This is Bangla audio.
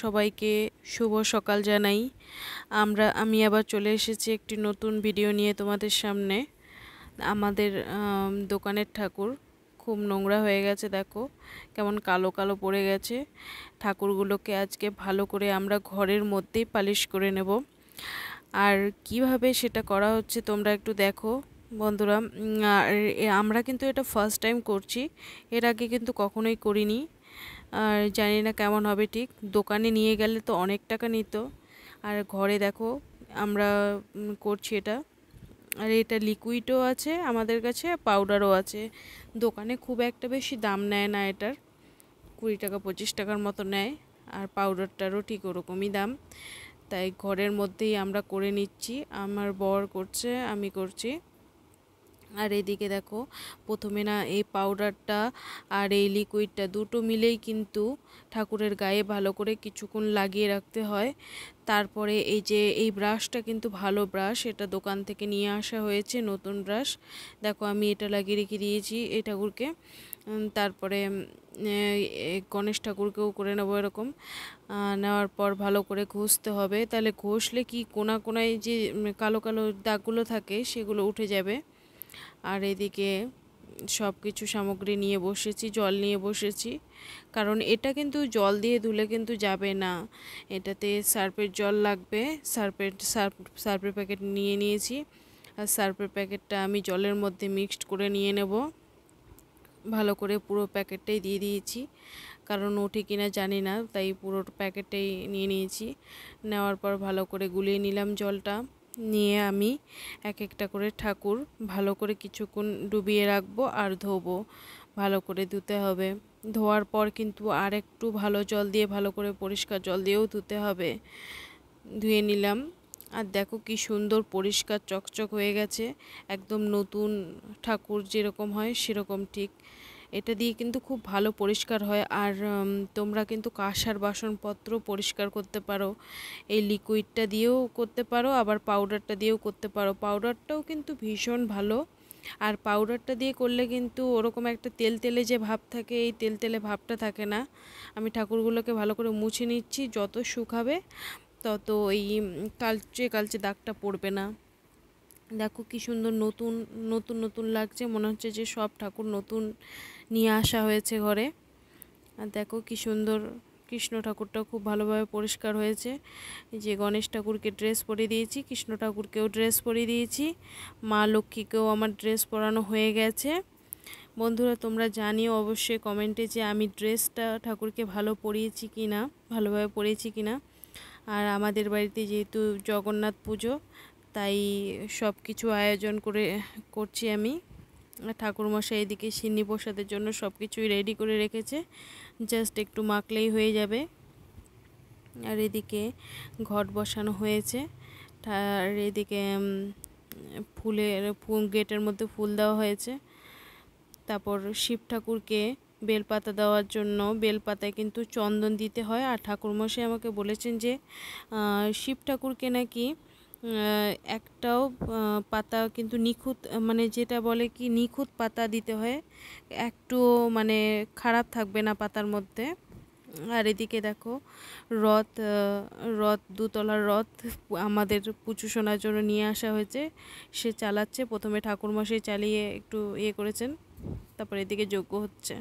সবাইকে শুভ সকাল জানাই। আমি আবার চলে এসেছি একটি নতুন ভিডিও নিয়ে তোমাদের সামনে। আমাদের দোকানের ঠাকুর খুব নোংরা হয়ে গেছে, দেখো কেমন কালো কালো পড়ে গেছে। ঠাকুরগুলোকে আজকে ভালো করে আমরা ঘরের মধ্যেই পালিশ করে নেব। আর কিভাবে সেটা করা হচ্ছে তোমরা একটু দেখো বন্ধুরা। আর আমরা কিন্তু এটা ফার্স্ট টাইম করছি, এর আগে কিন্তু কখনোই করিনি। আর জানি না কেমন হবে, ঠিক দোকানে নিয়ে গেলে তো অনেক টাকা নিত, আর ঘরে দেখো আমরা করছি এটা। আর এটা লিকুইডও আছে আমাদের কাছে, পাউডারও আছে। দোকানে খুব একটা বেশি দাম নেয় না এটার, 20 টাকা 25 টাকার মতো নেয়। আর পাউডারটারও ঠিক ওরকমই দাম। তাই ঘরের মধ্যেই আমরা করে নিচ্ছি, আমার বর করছে, আমি করছি। আর এদিকে দেখো প্রথমে না এই পাউডারটা আর এই লিকুইডটা দুটো মিলেই কিন্তু ঠাকুরের গায়ে ভালো করে কিছুক্ষণ লাগিয়ে রাখতে হয়। তারপরে এই যে এই ব্রাশটা কিন্তু ভালো ব্রাশ, এটা দোকান থেকে নিয়ে আসা হয়েছে, নতুন ব্রাশ। দেখো আমি এটা লাগিয়ে রেখে দিয়েছি এই ঠাকুরকে। তারপরে গণেশ ঠাকুরকেও করে নেবো এরকম। নেওয়ার পর ভালো করে ঘষতে হবে, তাহলে ঘষলে কি কোনা কোনায় যে কালো কালো দাগগুলো থাকে সেগুলো উঠে যাবে। আর এদিকে সব কিছু সামগ্রী নিয়ে বসেছি, জল নিয়ে বসেছি, কারণ এটা কিন্তু জল দিয়ে ধুলে কিন্তু যাবে না, এটাতে সার্ফের জল লাগবে। সার্ফের প্যাকেট নিয়ে নিয়েছি, আর সার্ফের প্যাকেটটা আমি জলের মধ্যে মিক্সড করে নিয়ে নেব। ভালো করে পুরো প্যাকেটটাই দিয়ে দিয়েছি, কারণ ওঠে কিনা জানি না, তাই পুরো প্যাকেটটাই নিয়ে নিয়েছি। নেওয়ার পর ভালো করে গুলিয়ে নিলাম জলটা। নিয়ে আমি এক একটা করে ঠাকুর ভালো করে কিছুক্ষণ ডুবিয়ে রাখবো আর ধোবো। ভালো করে ধুতে হবে, ধোয়ার পর কিন্তু আর একটু ভালো জল দিয়ে ভালো করে পরিষ্কার জল দিয়েও ধুতে হবে। ধুয়ে নিলাম, আর দেখো কি সুন্দর পরিষ্কার চকচক হয়ে গেছে, একদম নতুন ঠাকুর যেরকম হয় সেরকম ঠিক। এটা দিয়ে কিন্তু খুব ভালো পরিষ্কার হয়। আর তোমরা কিন্তু কাঁসার বাসনপত্র পরিষ্কার করতে পারো, এই লিকুইডটা দিয়েও করতে পারো, আবার পাউডারটা দিয়েও করতে পারো। পাউডারটাও কিন্তু ভীষণ ভালো, আর পাউডারটা দিয়ে করলে কিন্তু ওরকম একটা তেল তেলে যে ভাব থাকে, এই তেল তেলে ভাবটা থাকে না। আমি ঠাকুরগুলোকে ভালো করে মুছে নিচ্ছি, যত শুকাবে তত এই কালচে কালচে দাগটা পড়বে না। দেখো কি সুন্দর নতুন নতুন নতুন লাগছে, মনে হচ্ছে যে সব ঠাকুর নতুন নিয়ে আসা হয়েছে ঘরে। আর দেখো কি সুন্দর কৃষ্ণ ঠাকুরটাও খুব ভালোভাবে পরিষ্কার হয়েছে। যে গণেশ ঠাকুরকে ড্রেস পরিয়ে দিয়েছি, কৃষ্ণ ঠাকুরকেও ড্রেস পরিয়ে দিয়েছি, মা লক্ষ্মীকেও আমার ড্রেস পরানো হয়ে গেছে। বন্ধুরা তোমরা জানিও অবশ্যই কমেন্টে যে আমি ড্রেসটা ঠাকুরকে ভালো পরিয়েছি কি না, ভালোভাবে পরিয়েছি কি না। আর আমাদের বাড়িতে যেহেতু জগন্নাথ পুজো, তাই সব কিছু আয়োজন করছি আমি। ঠাকুরমশাই এদিকে সিন্নি প্রসাদের জন্য সব কিছুই রেডি করে রেখেছে, জাস্ট একটু মাখলেই হয়ে যাবে। আর এদিকে ঘট বসানো হয়েছে, আর এদিকে গেটের মধ্যে ফুল দেওয়া হয়েছে। তারপর শিব ঠাকুরকে বেলপাতা দেওয়ার জন্য বেলপাতায় কিন্তু চন্দন দিতে হয়। আর ঠাকুরমশাই আমাকে বলেছেন যে শিব ঠাকুরকে নাকি একটাও পাতা কিন্তু নিখুঁত, মানে যেটা বলে কি নিখুঁত পাতা দিতে হয়, একটু মানে খারাপ থাকবে না পাতার মধ্যে। আর এদিকে দেখো রথ, রথ 2 তলার রথ আমাদের পুজো শোনার জন্য নিয়ে আসা হয়েছে, সে চালাচ্ছে। প্রথমে ঠাকুরমশাই চালিয়ে একটু করেছেন, তারপর এদিকে যজ্ঞ হচ্ছে।